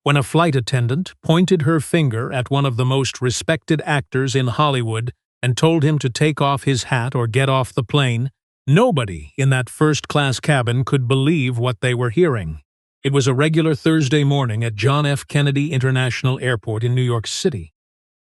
when a flight attendant pointed her finger at one of the most respected actors in Hollywood and told him to take off his hat or get off the plane, nobody in that first-class cabin could believe what they were hearing. It was a regular Thursday morning at John F. Kennedy International Airport in New York City.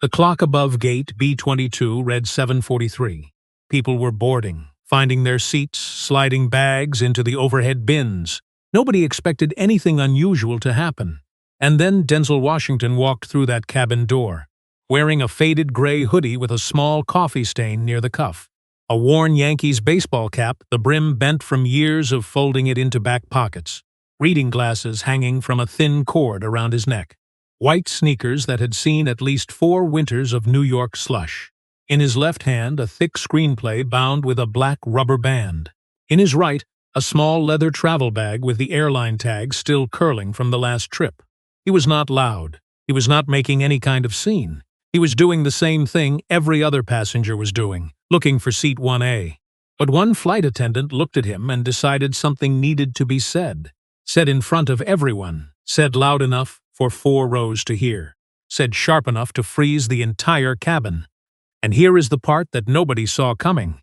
The clock above gate B-22 read 7:43. People were boarding, finding their seats, sliding bags into the overhead bins. Nobody expected anything unusual to happen. And then Denzel Washington walked through that cabin door, wearing a faded gray hoodie with a small coffee stain near the cuff, a worn Yankees baseball cap, the brim bent from years of folding it into back pockets, reading glasses hanging from a thin cord around his neck, white sneakers that had seen at least 4 winters of New York slush. In his left hand, a thick screenplay bound with a black rubber band. In his right, a small leather travel bag with the airline tag still curling from the last trip. He was not loud. He was not making any kind of scene. He was doing the same thing every other passenger was doing, looking for seat 1A. But one flight attendant looked at him and decided something needed to be said. Said in front of everyone. Said loud enough for 4 rows to hear. Said sharp enough to freeze the entire cabin. And here is the part that nobody saw coming.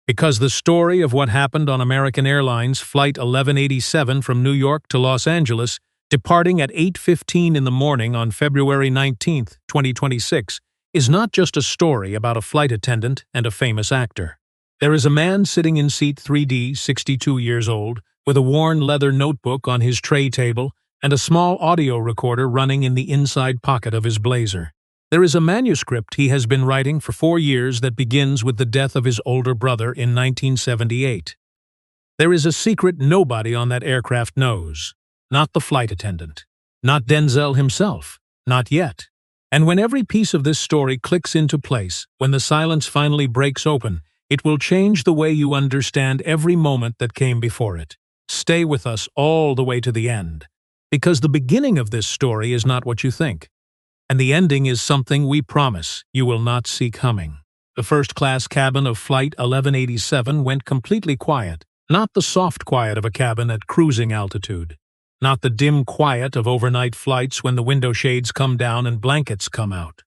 Because the story of what happened on American Airlines Flight 1187 from New York to Los Angeles, departing at 8:15 in the morning on February 19, 2026, is not just a story about a flight attendant and a famous actor. There is a man sitting in seat 3D, 62 years old, with a worn leather notebook on his tray table and a small audio recorder running in the inside pocket of his blazer. There is a manuscript he has been writing for 4 years that begins with the death of his older brother in 1978. There is a secret nobody on that aircraft knows. Not the flight attendant. Not Denzel himself. Not yet. And when every piece of this story clicks into place, when the silence finally breaks open, it will change the way you understand every moment that came before it. Stay with us all the way to the end. Because the beginning of this story is not what you think. And the ending is something we promise you will not see coming. The first-class cabin of Flight 1187 went completely quiet. Not the soft quiet of a cabin at cruising altitude. Not the dim quiet of overnight flights when the window shades come down and blankets come out.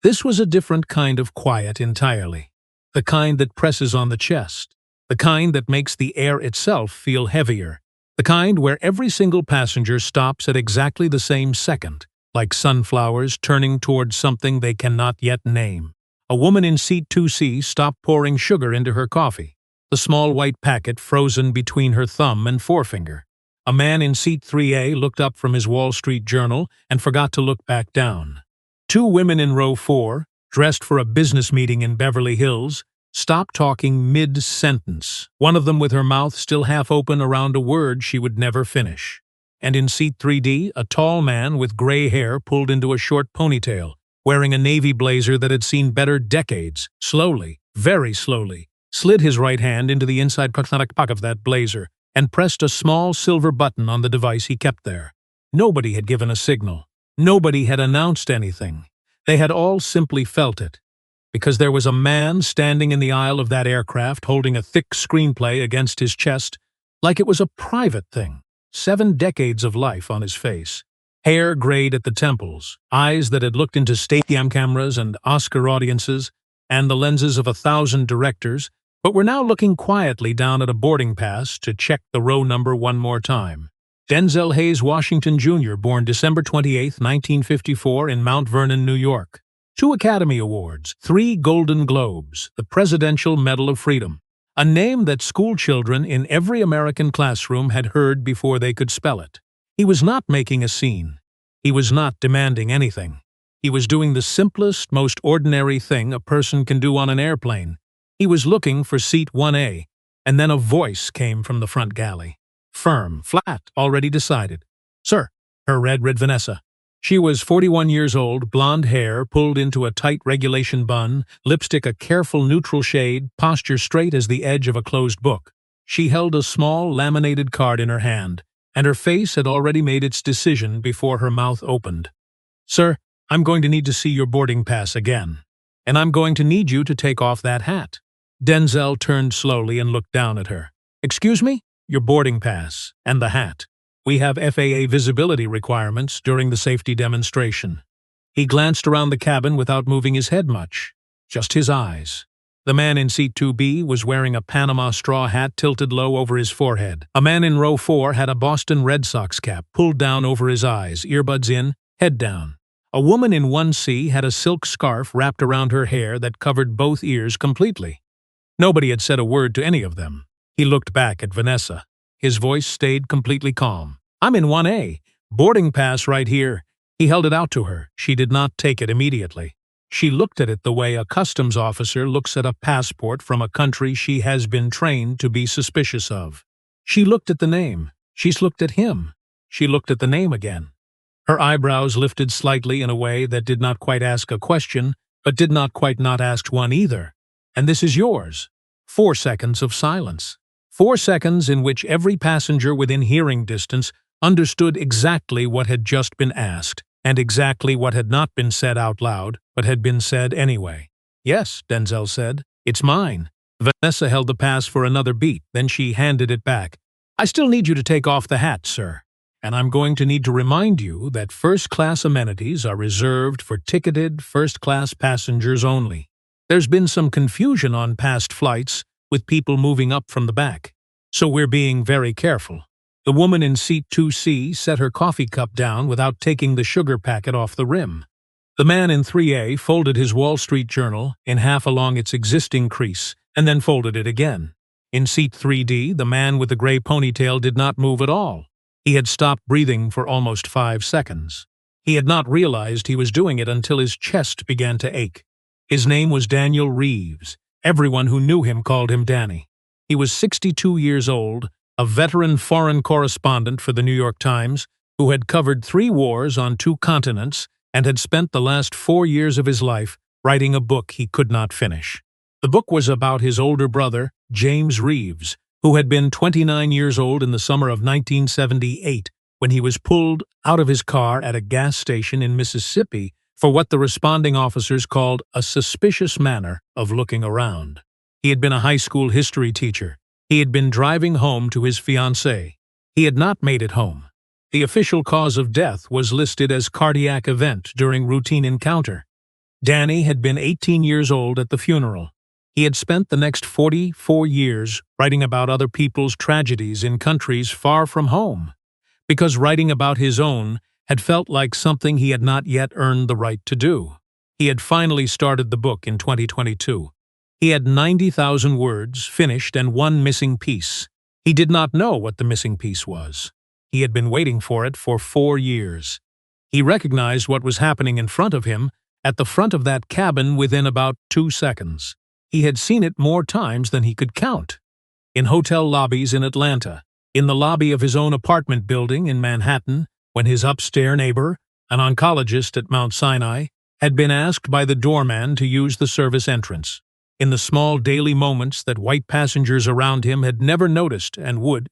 This was a different kind of quiet entirely. The kind that presses on the chest. The kind that makes the air itself feel heavier. The kind where every single passenger stops at exactly the same second, like sunflowers turning towards something they cannot yet name. A woman in seat 2C stopped pouring sugar into her coffee, the small white packet frozen between her thumb and forefinger. A man in seat 3A looked up from his Wall Street Journal and forgot to look back down. 2 women in row 4, dressed for a business meeting in Beverly Hills, stopped talking mid-sentence, one of them with her mouth still half open around a word she would never finish. And in seat 3D, a tall man with gray hair pulled into a short ponytail, wearing a navy blazer that had seen better decades, slowly, very slowly, slid his right hand into the inside pocket of that blazer, and pressed a small silver button on the device he kept there. Nobody had given a signal. Nobody had announced anything. They had all simply felt it. Because there was a man standing in the aisle of that aircraft holding a thick screenplay against his chest, like it was a private thing. 7 decades of life on his face. Hair grayed at the temples, eyes that had looked into stadium cameras and Oscar audiences, and the lenses of 1,000 directors, but were now looking quietly down at a boarding pass to check the row number one more time. Denzel Hayes Washington, Jr., born December 28, 1954, in Mount Vernon, New York. 2 Academy Awards, 3 Golden Globes, the Presidential Medal of Freedom, a name that schoolchildren in every American classroom had heard before they could spell it. He was not making a scene. He was not demanding anything. He was doing the simplest, most ordinary thing a person can do on an airplane. He was looking for seat 1A, and then a voice came from the front galley. Firm, flat, already decided. "Sir," her read Vanessa. She was 41 years old, blonde hair pulled into a tight regulation bun, lipstick a careful neutral shade, posture straight as the edge of a closed book. She held a small laminated card in her hand, and her face had already made its decision before her mouth opened. "Sir, I'm going to need to see your boarding pass again. And I'm going to need you to take off that hat." Denzel turned slowly and looked down at her. "Excuse me? Your boarding pass. And the hat." We have FAA visibility requirements during the safety demonstration." He glanced around the cabin without moving his head much, just his eyes. The man in seat 2B was wearing a Panama straw hat tilted low over his forehead. A man in row 4 had a Boston Red Sox cap pulled down over his eyes, earbuds in, head down. A woman in 1C had a silk scarf wrapped around her hair that covered both ears completely. Nobody had said a word to any of them. He looked back at Vanessa. His voice stayed completely calm. "I'm in 1A. Boarding pass right here." He held it out to her. She did not take it immediately. She looked at it the way a customs officer looks at a passport from a country she has been trained to be suspicious of. She looked at the name. She looked at him. She looked at the name again. Her eyebrows lifted slightly in a way that did not quite ask a question, but did not quite not ask one either. "And this is yours." 4 seconds of silence. 4 seconds in which every passenger within hearing distance understood exactly what had just been asked, and exactly what had not been said out loud, but had been said anyway. "Yes," Denzel said. "It's mine." Vanessa held the pass for another beat, then she handed it back. "I still need you to take off the hat, sir. And I'm going to need to remind you that first-class amenities are reserved for ticketed first-class passengers only. There's been some confusion on past flights, with people moving up from the back. So we're being very careful." The woman in seat 2C set her coffee cup down without taking the sugar packet off the rim. The man in 3A folded his Wall Street Journal in half along its existing crease, and then folded it again. In seat 3D, the man with the gray ponytail did not move at all. He had stopped breathing for almost 5 seconds. He had not realized he was doing it until his chest began to ache. His name was Daniel Reeves. Everyone who knew him called him Danny. He was 62 years old, a veteran foreign correspondent for the New York Times, who had covered 3 wars on 2 continents and had spent the last 4 years of his life writing a book he could not finish. The book was about his older brother, James Reeves, who had been 29 years old in the summer of 1978 when he was pulled out of his car at a gas station in Mississippi for what the responding officers called a suspicious manner of looking around. He had been a high school history teacher. He had been driving home to his fiancée. He had not made it home. The official cause of death was listed as cardiac event during routine encounter. Danny had been 18 years old at the funeral. He had spent the next 44 years writing about other people's tragedies in countries far from home, because writing about his own had felt like something he had not yet earned the right to do. He had finally started the book in 2022. He had 90,000 words, finished, and 1 missing piece. He did not know what the missing piece was. He had been waiting for it for 4 years. He recognized what was happening in front of him, at the front of that cabin within about 2 seconds. He had seen it more times than he could count. In hotel lobbies in Atlanta, in the lobby of his own apartment building in Manhattan, when his upstairs neighbor, an oncologist at Mount Sinai, had been asked by the doorman to use the service entrance. In the small daily moments that white passengers around him had never noticed and would,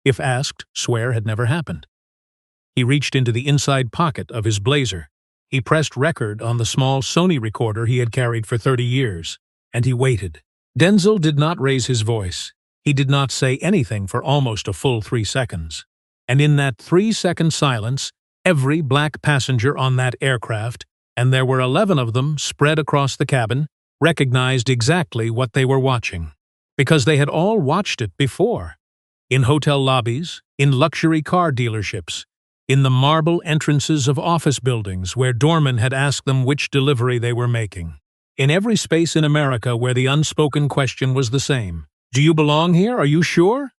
if asked, swear had never happened. He reached into the inside pocket of his blazer. He pressed record on the small Sony recorder he had carried for 30 years, and he waited. Denzel did not raise his voice. He did not say anything for almost a full 3 seconds. And in that 3-second silence, every black passenger on that aircraft, and there were 11 of them spread across the cabin, recognized exactly what they were watching, because they had all watched it before. In hotel lobbies, in luxury car dealerships, in the marble entrances of office buildings where doormen had asked them which delivery they were making. In every space in America where the unspoken question was the same. "Do you belong here? Are you sure?"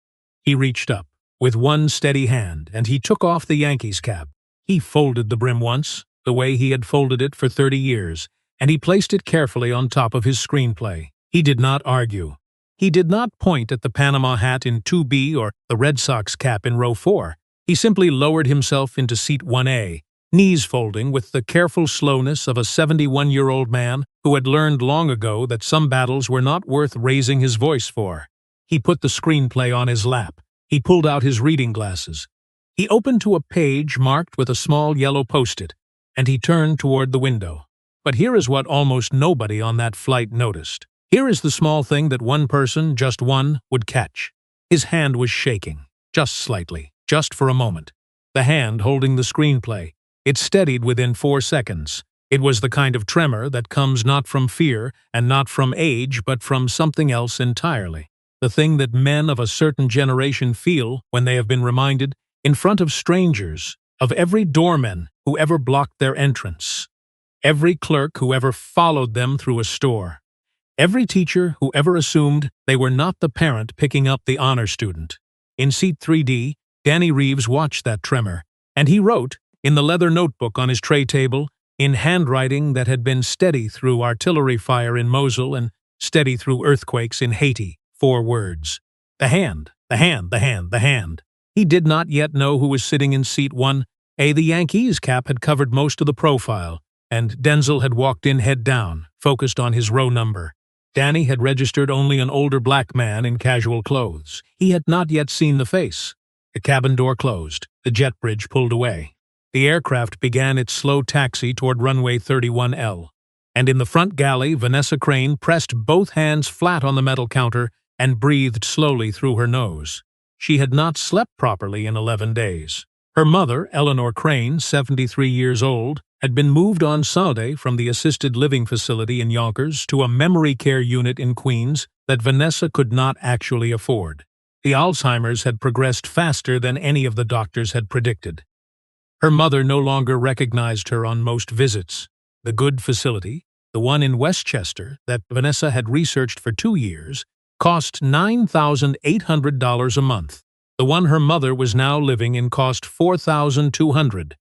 He reached up, with one steady hand, and he took off the Yankees cap. He folded the brim once, the way he had folded it for 30 years, and he placed it carefully on top of his screenplay. He did not argue. He did not point at the Panama hat in 2B or the Red Sox cap in row 4. He simply lowered himself into seat 1A, knees folding with the careful slowness of a 71-year-old man who had learned long ago that some battles were not worth raising his voice for. He put the screenplay on his lap. He pulled out his reading glasses. He opened to a page marked with a small yellow post-it, and he turned toward the window. But here is what almost nobody on that flight noticed. Here is the small thing that one person, just one, would catch. His hand was shaking, just slightly, just for a moment. the hand holding the screenplay. It steadied within 4 seconds. It was the kind of tremor that comes not from fear and not from age, but from something else entirely. The thing that men of a certain generation feel when they have been reminded, in front of strangers, of every doorman who ever blocked their entrance, every clerk who ever followed them through a store, every teacher who ever assumed they were not the parent picking up the honor student. In seat 3D, Danny Reeves watched that tremor, and he wrote, in the leather notebook on his tray table, in handwriting that had been steady through artillery fire in Mosul and steady through earthquakes in Haiti, 4 words: the hand, the hand, the hand, the hand. He did not yet know who was sitting in seat 1A. The Yankees cap had covered most of the profile, and Denzel had walked in head down, focused on his row number. Danny had registered only an older black man in casual clothes. He had not yet seen the face. The cabin door closed. The jet bridge pulled away. The aircraft began its slow taxi toward runway 31L. And in the front galley, Vanessa Crane pressed both hands flat on the metal counter and breathed slowly through her nose. She had not slept properly in 11 days. Her mother, Eleanor Crane, 73 years old, had been moved on Sunday from the assisted living facility in Yonkers to a memory care unit in Queens that Vanessa could not actually afford. The Alzheimer's had progressed faster than any of the doctors had predicted. Her mother no longer recognized her on most visits. The good facility, the one in Westchester that Vanessa had researched for 2 years, cost $9,800 a month. The one her mother was now living in cost $4,200.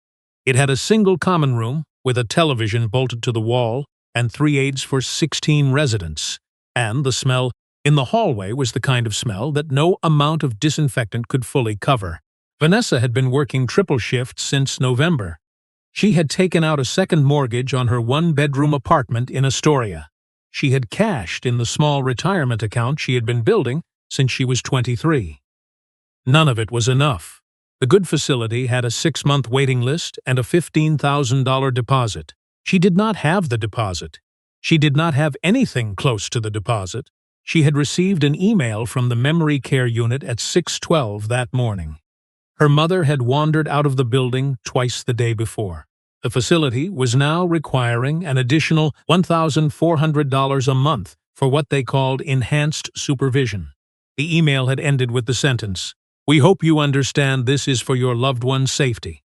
It had a single common room with a television bolted to the wall and 3 aides for 16 residents, and the smell in the hallway was the kind of smell that no amount of disinfectant could fully cover. Vanessa had been working triple shifts since November. She had taken out a second mortgage on her 1-bedroom apartment in Astoria. She had cashed in the small retirement account she had been building since she was 23. None of it was enough. The good facility had a 6-month waiting list and a $15,000 deposit. She did not have the deposit. She did not have anything close to the deposit. She had received an email from the memory care unit at 6:12 that morning. Her mother had wandered out of the building twice the day before. The facility was now requiring an additional $1,400 a month for what they called enhanced supervision. The email had ended with the sentence, "We hope you understand this is for your loved one's safety."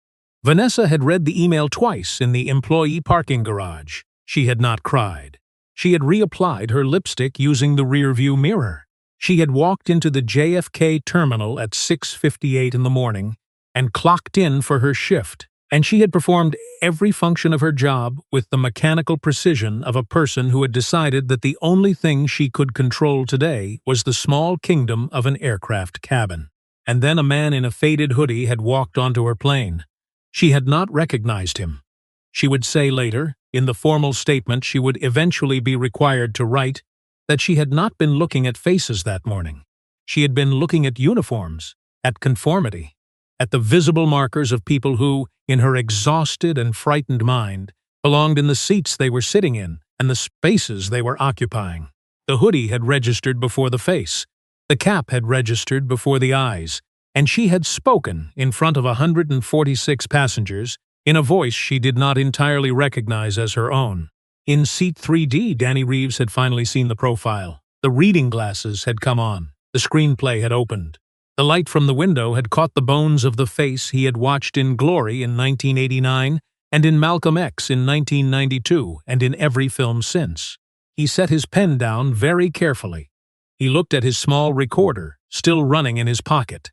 Vanessa had read the email twice in the employee parking garage. She had not cried. She had reapplied her lipstick using the rearview mirror. She had walked into the JFK terminal at 6:58 in the morning and clocked in for her shift, and she had performed every function of her job with the mechanical precision of a person who had decided that the only thing she could control today was the small kingdom of an aircraft cabin. And then a man in a faded hoodie had walked onto her plane. She had not recognized him. She would say later, in the formal statement she would eventually be required to write, that she had not been looking at faces that morning. She had been looking at uniforms, at conformity, at the visible markers of people who, in her exhausted and frightened mind, belonged in the seats they were sitting in and the spaces they were occupying. The hoodie had registered before the face. The cap had registered before the eyes, and she had spoken in front of 146 passengers in a voice she did not entirely recognize as her own. In seat 3D, Danny Reeves had finally seen the profile. The reading glasses had come on. The screenplay had opened. The light from the window had caught the bones of the face he had watched in Glory in 1989 and in Malcolm X in 1992 and in every film since. He set his pen down very carefully. He looked at his small recorder, still running in his pocket.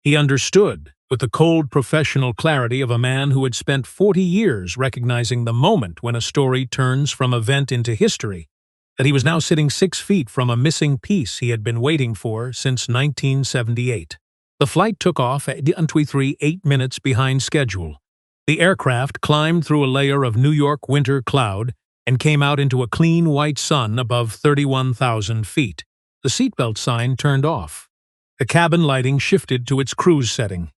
He understood, with the cold professional clarity of a man who had spent 40 years recognizing the moment when a story turns from event into history, that he was now sitting 6 feet from a missing piece he had been waiting for since 1978. The flight took off at 8 minutes behind schedule. The aircraft climbed through a layer of New York winter cloud and came out into a clean white sun above 31,000 feet. The seatbelt sign turned off. The cabin lighting shifted to its cruise setting.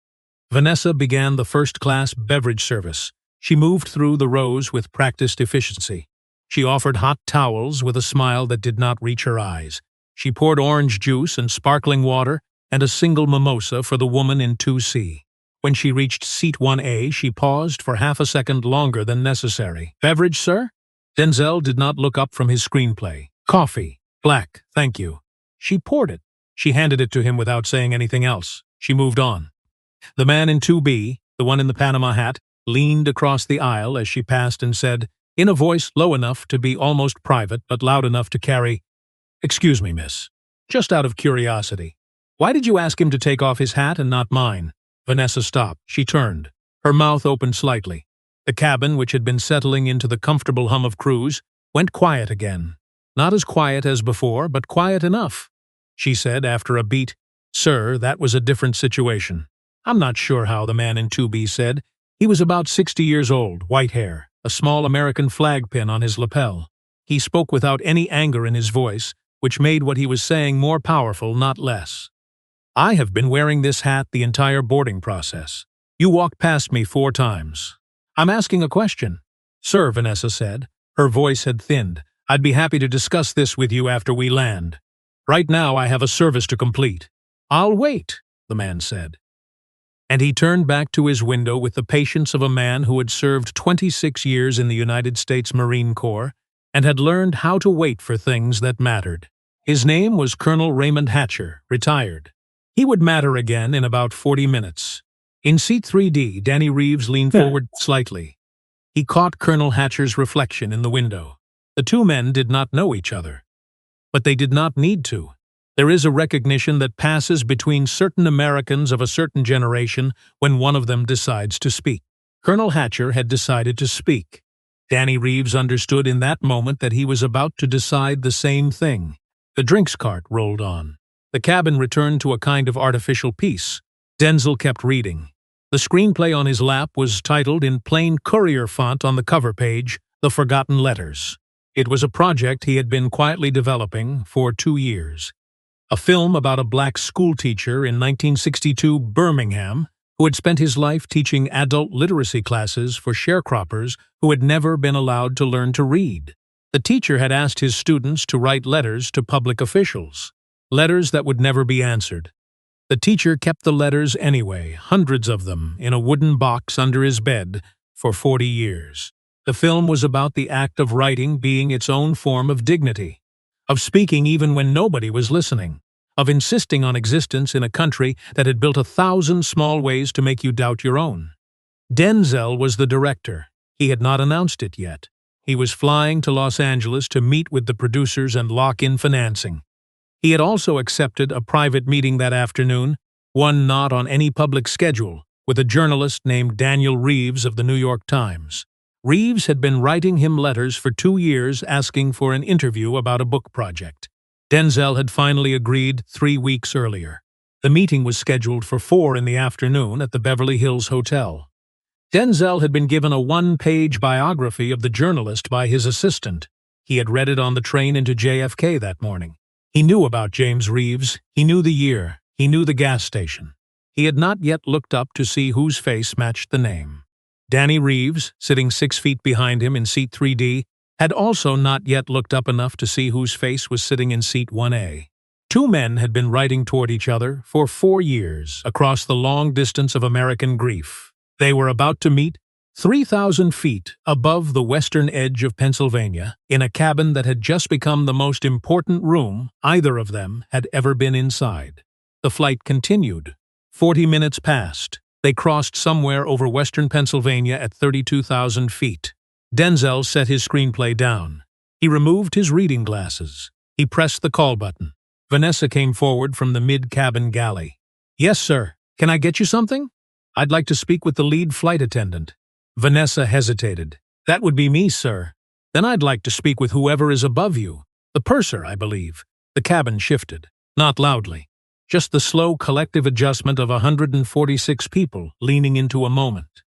Vanessa began the first-class beverage service. She moved through the rows with practiced efficiency. She offered hot towels with a smile that did not reach her eyes. She poured orange juice and sparkling water and a single mimosa for the woman in 2C. When she reached seat 1A, she paused for half a second longer than necessary. "Beverage, sir?" Denzel did not look up from his screenplay. "Coffee. Black, thank you." She poured it. She handed it to him without saying anything else. She moved on. The man in 2B, the one in the Panama hat, leaned across the aisle as she passed and said, in a voice low enough to be almost private but loud enough to carry, "Excuse me, miss. Just out of curiosity, why did you ask him to take off his hat and not mine?" Vanessa stopped. She turned. Her mouth opened slightly. The cabin, which had been settling into the comfortable hum of cruise, went quiet again. Not as quiet as before, but quiet enough. She said after a beat, "Sir, that was a different situation." "I'm not sure how," the man in 2B said. He was about 60 years old, white hair, a small American flag pin on his lapel. He spoke without any anger in his voice, which made what he was saying more powerful, not less. "I have been wearing this hat the entire boarding process. You walked past me 4 times. I'm asking a question." "Sir," Vanessa said. Her voice had thinned. "I'd be happy to discuss this with you after we land. Right now I have a service to complete." "I'll wait," the man said. And he turned back to his window with the patience of a man who had served 26 years in the United States Marine Corps and had learned how to wait for things that mattered. His name was Colonel Raymond Hatcher, retired. He would matter again in about 40 minutes. In seat 3D, Danny Reeves leaned forward slightly. He caught Colonel Hatcher's reflection in the window. The two men did not know each other. But they did not need to. There is a recognition that passes between certain Americans of a certain generation when one of them decides to speak. Colonel Hatcher had decided to speak. Danny Reeves understood in that moment that he was about to decide the same thing. The drinks cart rolled on. The cabin returned to a kind of artificial peace. Denzel kept reading. The screenplay on his lap was titled in plain courier font on the cover page, "The Forgotten Letters." It was a project he had been quietly developing for 2 years. A film about a black schoolteacher in 1962 Birmingham who had spent his life teaching adult literacy classes for sharecroppers who had never been allowed to learn to read. The teacher had asked his students to write letters to public officials, letters that would never be answered. The teacher kept the letters anyway, hundreds of them, in a wooden box under his bed for 40 years. The film was about the act of writing being its own form of dignity, of speaking even when nobody was listening, of insisting on existence in a country that had built 1,000 small ways to make you doubt your own. Denzel was the director. He had not announced it yet. He was flying to Los Angeles to meet with the producers and lock in financing. He had also accepted a private meeting that afternoon, one not on any public schedule, with a journalist named Daniel Reeves of the New York Times. Reeves had been writing him letters for 2 years asking for an interview about a book project. Denzel had finally agreed 3 weeks earlier. The meeting was scheduled for 4 in the afternoon at the Beverly Hills Hotel. Denzel had been given a 1-page biography of the journalist by his assistant. He had read it on the train into JFK that morning. He knew about James Reeves. He knew the year. He knew the gas station. He had not yet looked up to see whose face matched the name. Danny Reeves, sitting 6 feet behind him in seat 3D, had also not yet looked up enough to see whose face was sitting in seat 1A. 2 men had been writing toward each other for 4 years across the long distance of American grief. They were about to meet 3,000 feet above the western edge of Pennsylvania in a cabin that had just become the most important room either of them had ever been inside. The flight continued. 40 minutes passed. They crossed somewhere over western Pennsylvania at 32,000 feet. Denzel set his screenplay down. He removed his reading glasses. He pressed the call button. Vanessa came forward from the mid-cabin galley. "Yes, sir. Can I get you something?" "I'd like to speak with the lead flight attendant." Vanessa hesitated. "That would be me, sir." "Then I'd like to speak with whoever is above you. The purser, I believe." The cabin shifted. Not loudly. Just the slow collective adjustment of 146 people leaning into a moment.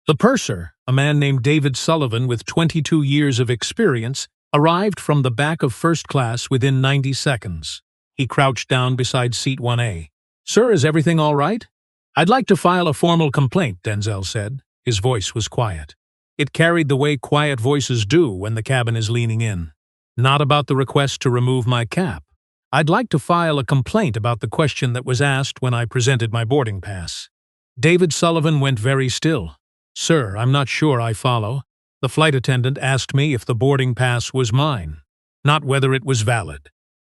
The purser, a man named David Sullivan with 22 years of experience, arrived from the back of first class within 90 seconds. He crouched down beside seat 1A. "Sir, is everything all right?" "I'd like to file a formal complaint," Denzel said. His voice was quiet. It carried the way quiet voices do when the cabin is leaning in. "Not about the request to remove my cap. I'd like to file a complaint about the question that was asked when I presented my boarding pass." David Sullivan went very still. "Sir, I'm not sure I follow. The flight attendant asked me if the boarding pass was mine, not whether it was valid.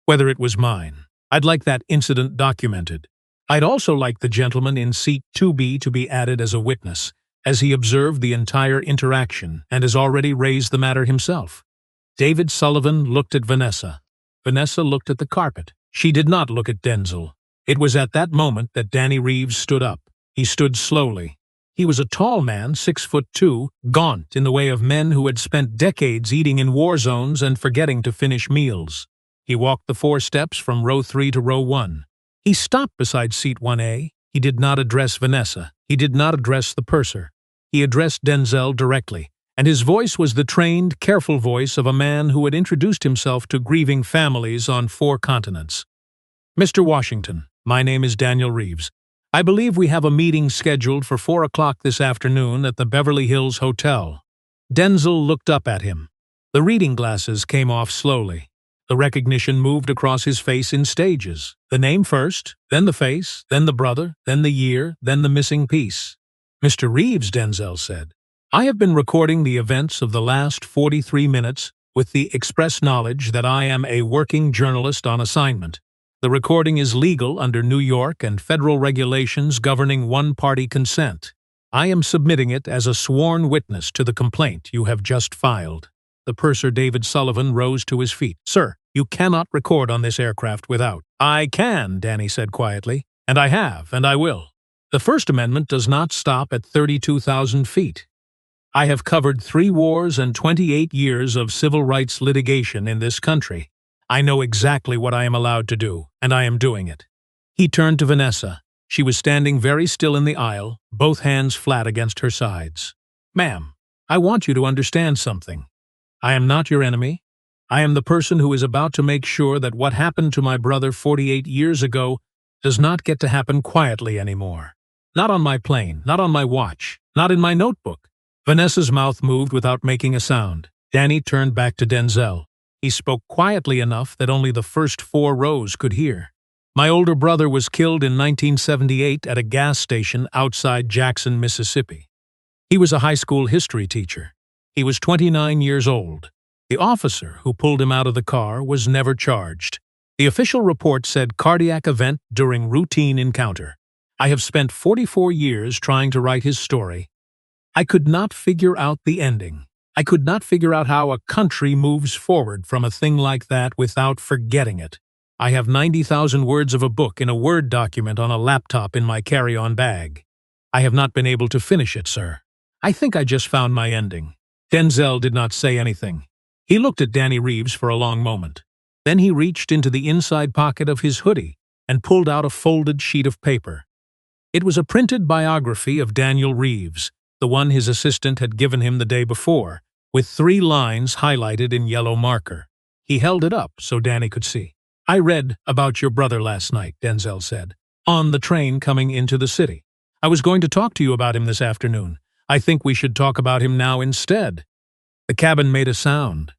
Whether it was mine. I'd like that incident documented. I'd also like the gentleman in seat 2B to be added as a witness, as he observed the entire interaction and has already raised the matter himself." David Sullivan looked at Vanessa. Vanessa looked at the carpet. She did not look at Denzel. It was at that moment that Danny Reeves stood up. He stood slowly. He was a tall man, 6'2", gaunt in the way of men who had spent decades eating in war zones and forgetting to finish meals. He walked the 4 steps from row 3 to row 1. He stopped beside seat 1A. He did not address Vanessa. He did not address the purser. He addressed Denzel directly, and his voice was the trained, careful voice of a man who had introduced himself to grieving families on 4 continents. "Mr. Washington, my name is Daniel Reeves. I believe we have a meeting scheduled for 4 o'clock this afternoon at the Beverly Hills Hotel." Denzel looked up at him. The reading glasses came off slowly. The recognition moved across his face in stages. The name first, then the face, then the brother, then the year, then the missing piece. "Mr. Reeves," Denzel said, "I have been recording the events of the last 43 minutes with the express knowledge that I am a working journalist on assignment. The recording is legal under New York and federal regulations governing one-party consent. I am submitting it as a sworn witness to the complaint you have just filed." The purser David Sullivan rose to his feet. "Sir, you cannot record on this aircraft without—" "I can," Danny said quietly, "and I have, and I will. The First Amendment does not stop at 32,000 feet. I have covered 3 wars and 28 years of civil rights litigation in this country. I know exactly what I am allowed to do, and I am doing it." He turned to Vanessa. She was standing very still in the aisle, both hands flat against her sides. "Ma'am, I want you to understand something. I am not your enemy. I am the person who is about to make sure that what happened to my brother 48 years ago does not get to happen quietly anymore. Not on my plane, not on my watch, not in my notebook." Vanessa's mouth moved without making a sound. Danny turned back to Denzel. He spoke quietly enough that only the first 4 rows could hear. "My older brother was killed in 1978 at a gas station outside Jackson, Mississippi. He was a high school history teacher. He was 29 years old. The officer who pulled him out of the car was never charged. The official report said cardiac event during routine encounter. I have spent 44 years trying to write his story. I could not figure out the ending. I could not figure out how a country moves forward from a thing like that without forgetting it. I have 90,000 words of a book in a Word document on a laptop in my carry-on bag. I have not been able to finish it, sir. I think I just found my ending." Denzel did not say anything. He looked at Danny Reeves for a long moment. Then he reached into the inside pocket of his hoodie and pulled out a folded sheet of paper. It was a printed biography of Daniel Reeves, the one his assistant had given him the day before, with 3 lines highlighted in yellow marker. He held it up so Danny could see. "I read about your brother last night," Denzel said, "on the train coming into the city. I was going to talk to you about him this afternoon. I think we should talk about him now instead." The cabin made a sound.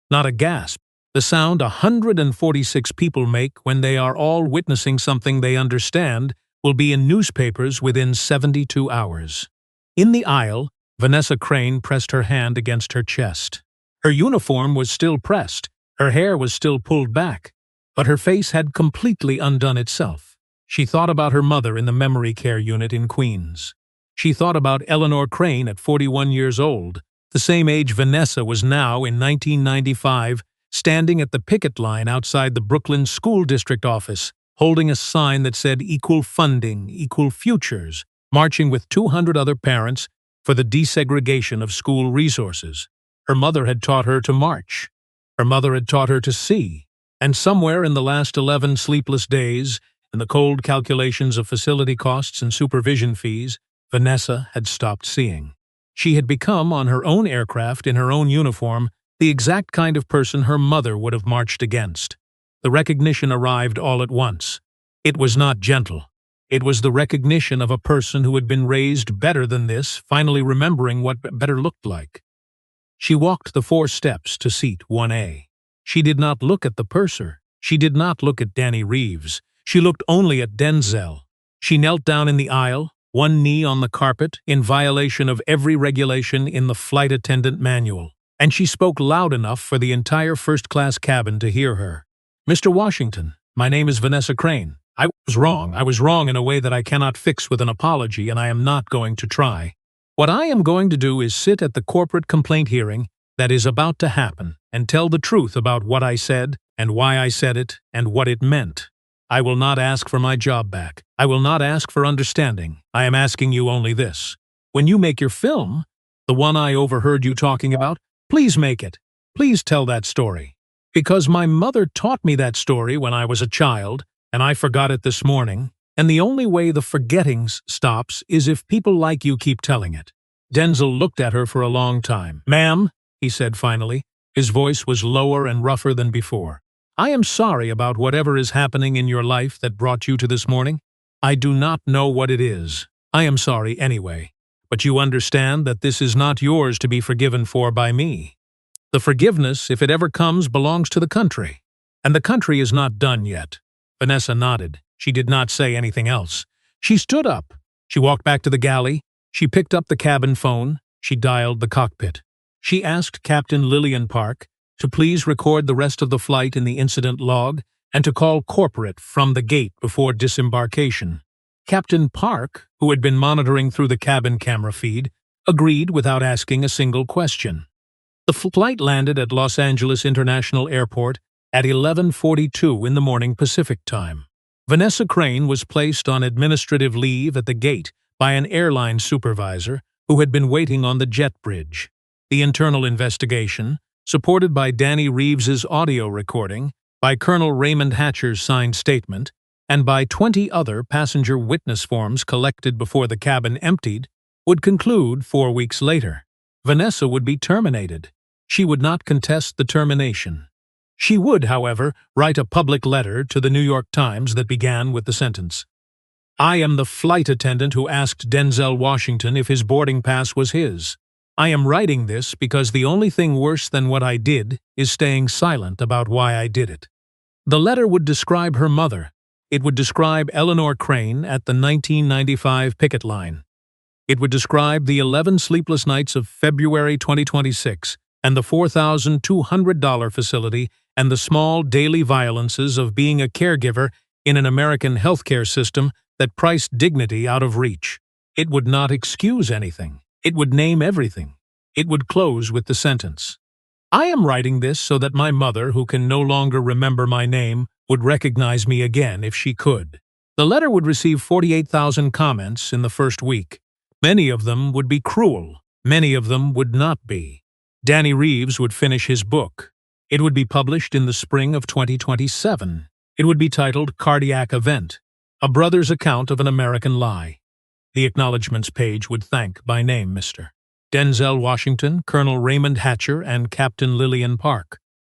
Not a gasp. The sound 146 people make when they are all witnessing something they understand will be in newspapers within 72 hours. In the aisle, Vanessa Crane pressed her hand against her chest. Her uniform was still pressed, her hair was still pulled back, but her face had completely undone itself. She thought about her mother in the memory care unit in Queens. She thought about Eleanor Crane at 41 years old, the same age Vanessa was now in 1995, standing at the picket line outside the Brooklyn School District office, holding a sign that said "Equal Funding, Equal Futures," marching with 200 other parents for the desegregation of school resources. Her mother had taught her to march. Her mother had taught her to see. And somewhere in the last 11 sleepless days, in the cold calculations of facility costs and supervision fees, Vanessa had stopped seeing. She had become, on her own aircraft, in her own uniform, the exact kind of person her mother would have marched against. The recognition arrived all at once. It was not gentle. It was the recognition of a person who had been raised better than this, finally remembering what better looked like. She walked the 4 steps to seat 1A. She did not look at the purser. She did not look at Danny Reeves. She looked only at Denzel. She knelt down in the aisle, one knee on the carpet, in violation of every regulation in the flight attendant manual, and she spoke loud enough for the entire first-class cabin to hear her. "Mr. Washington, my name is Vanessa Crane. I was wrong. I was wrong in a way that I cannot fix with an apology, and I am not going to try. What I am going to do is sit at the corporate complaint hearing that is about to happen and tell the truth about what I said and why I said it and what it meant. I will not ask for my job back. I will not ask for understanding. I am asking you only this. When you make your film, the one I overheard you talking about, please make it. Please tell that story. Because my mother taught me that story when I was a child, and I forgot it this morning, and the only way the forgetting stops is if people like you keep telling it." Denzel looked at her for a long time. "Ma'am," he said finally. His voice was lower and rougher than before. "I am sorry about whatever is happening in your life that brought you to this morning. I do not know what it is. I am sorry anyway. But you understand that this is not yours to be forgiven for by me. The forgiveness, if it ever comes, belongs to the country. And the country is not done yet." Vanessa nodded. She did not say anything else. She stood up. She walked back to the galley. She picked up the cabin phone. She dialed the cockpit. She asked Captain Lillian Park to please record the rest of the flight in the incident log and to call corporate from the gate before disembarkation. Captain Park, who had been monitoring through the cabin camera feed, agreed without asking a single question. The flight landed at Los Angeles International Airport at 11:42 in the morning Pacific time. Vanessa Crane was placed on administrative leave at the gate by an airline supervisor who had been waiting on the jet bridge. The internal investigation, supported by Danny Reeves's audio recording, by Colonel Raymond Hatcher's signed statement, and by 20 other passenger witness forms collected before the cabin emptied, would conclude 4 weeks later. Vanessa would be terminated. She would not contest the termination. She would, however, write a public letter to the New York Times that began with the sentence, "I am the flight attendant who asked Denzel Washington if his boarding pass was his. I am writing this because the only thing worse than what I did is staying silent about why I did it." The letter would describe her mother. It would describe Eleanor Crane at the 1995 picket line. It would describe the 11 sleepless nights of February 2026 and the $4,200 facility and the small daily violences of being a caregiver in an American healthcare system that priced dignity out of reach. It would not excuse anything. It would name everything. It would close with the sentence, "I am writing this so that my mother, who can no longer remember my name, would recognize me again if she could." The letter would receive 48,000 comments in the first week. Many of them would be cruel. Many of them would not be. Danny Reeves would finish his book. It would be published in the spring of 2027. It would be titled Cardiac Event, A Brother's Account of an American Lie. The acknowledgments page would thank by name Mr. Denzel Washington, Colonel Raymond Hatcher, and Captain Lillian Park.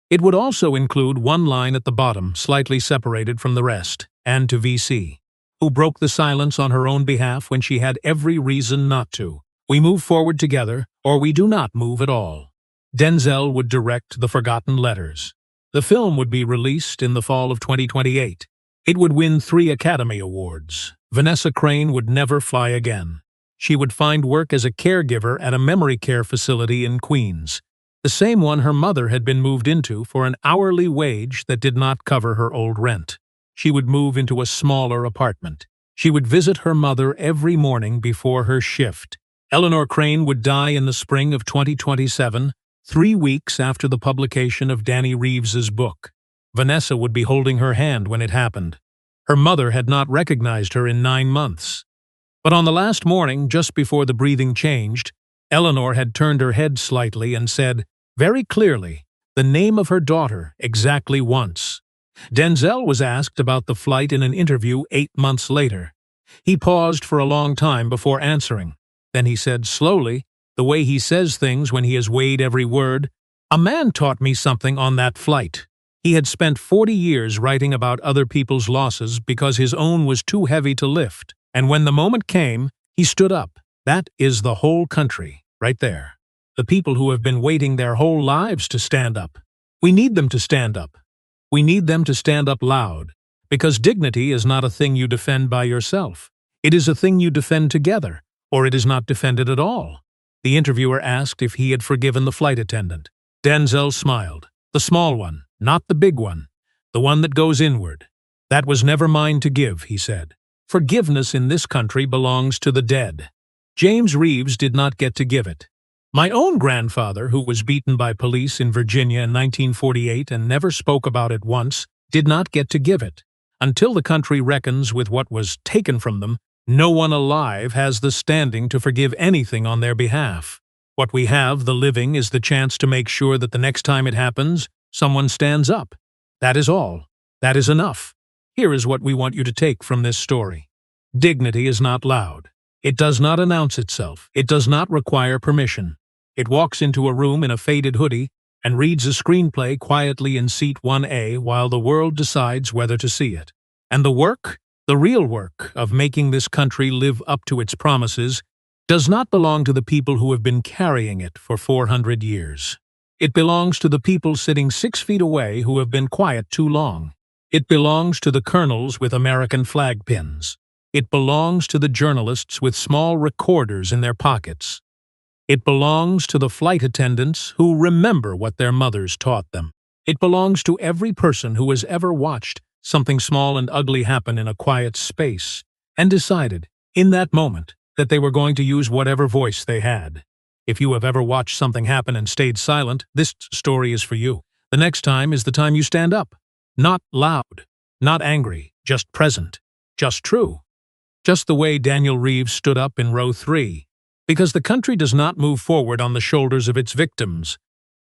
It would also include one line at the bottom, slightly separated from the rest, and to VC, who broke the silence on her own behalf when she had every reason not to. We move forward together, or we do not move at all. Denzel would direct the forgotten letters. The film would be released in the fall of 2028. It would win 3 Academy Awards. Vanessa Crane would never fly again. She would find work as a caregiver at a memory care facility in Queens, the same one her mother had been moved into for an hourly wage that did not cover her old rent. She would move into a smaller apartment. She would visit her mother every morning before her shift. Eleanor Crane would die in the spring of 2027, 3 weeks after the publication of Danny Reeves's book. Vanessa would be holding her hand when it happened. Her mother had not recognized her in 9 months. But on the last morning, just before the breathing changed, Eleanor had turned her head slightly and said, very clearly, the name of her daughter exactly once. Denzel was asked about the flight in an interview 8 months later. He paused for a long time before answering. Then he said slowly, the way he says things when he has weighed every word, "A man taught me something on that flight." He had spent 40 years writing about other people's losses because his own was too heavy to lift. And when the moment came, he stood up. That is the whole country, right there. The people who have been waiting their whole lives to stand up. We need them to stand up. We need them to stand up loud. Because dignity is not a thing you defend by yourself. It is a thing you defend together, or it is not defended at all. The interviewer asked if he had forgiven the flight attendant. Denzel smiled. The small one, not the big one. The one that goes inward. That was never mine to give, he said. Forgiveness in this country belongs to the dead. James Reeves did not get to give it. My own grandfather, who was beaten by police in Virginia in 1948 and never spoke about it once, did not get to give it. Until the country reckons with what was taken from them, no one alive has the standing to forgive anything on their behalf. What we have, the living, is the chance to make sure that the next time it happens, someone stands up. That is all. That is enough. Here is what we want you to take from this story. Dignity is not loud. It does not announce itself. It does not require permission. It walks into a room in a faded hoodie and reads a screenplay quietly in seat 1A while the world decides whether to see it. And the work, the real work, of making this country live up to its promises does not belong to the people who have been carrying it for 400 years. It belongs to the people sitting 6 feet away who have been quiet too long. It belongs to the colonels with American flag pins. It belongs to the journalists with small recorders in their pockets. It belongs to the flight attendants who remember what their mothers taught them. It belongs to every person who has ever watched something small and ugly happen in a quiet space and decided, in that moment, that they were going to use whatever voice they had. If you have ever watched something happen and stayed silent, this story is for you. The next time is the time you stand up. Not loud, not angry, just present, just true. Just the way Daniel Reeves stood up in row 3. Because the country does not move forward on the shoulders of its victims.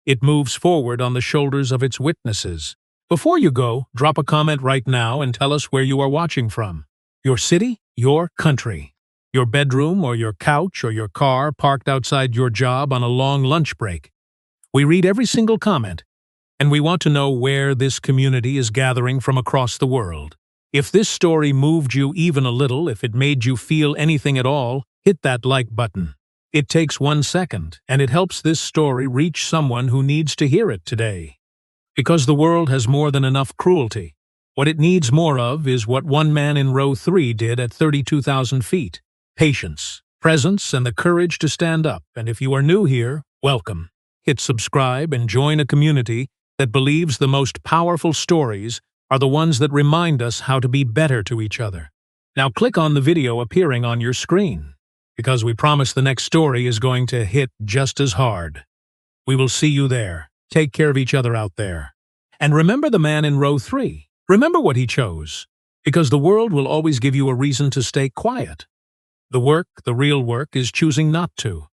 It moves forward on the shoulders of its witnesses. Before you go, drop a comment right now and tell us where you are watching from. Your city, your country. Your bedroom or your couch or your car parked outside your job on a long lunch break. We read every single comment, and we want to know where this community is gathering from across the world. If this story moved you even a little, if it made you feel anything at all, hit that like button. It takes 1 second, and it helps this story reach someone who needs to hear it today. Because the world has more than enough cruelty. What it needs more of is what one man in row 3 did at 32,000 feet. Patience, presence, and the courage to stand up. And if you are new here, welcome. Hit subscribe and join a community that believes the most powerful stories are the ones that remind us how to be better to each other. Now click on the video appearing on your screen, because we promise the next story is going to hit just as hard. We will see you there. Take care of each other out there. And remember the man in row 3. Remember what he chose, because the world will always give you a reason to stay quiet. The work, the real work, is choosing not to.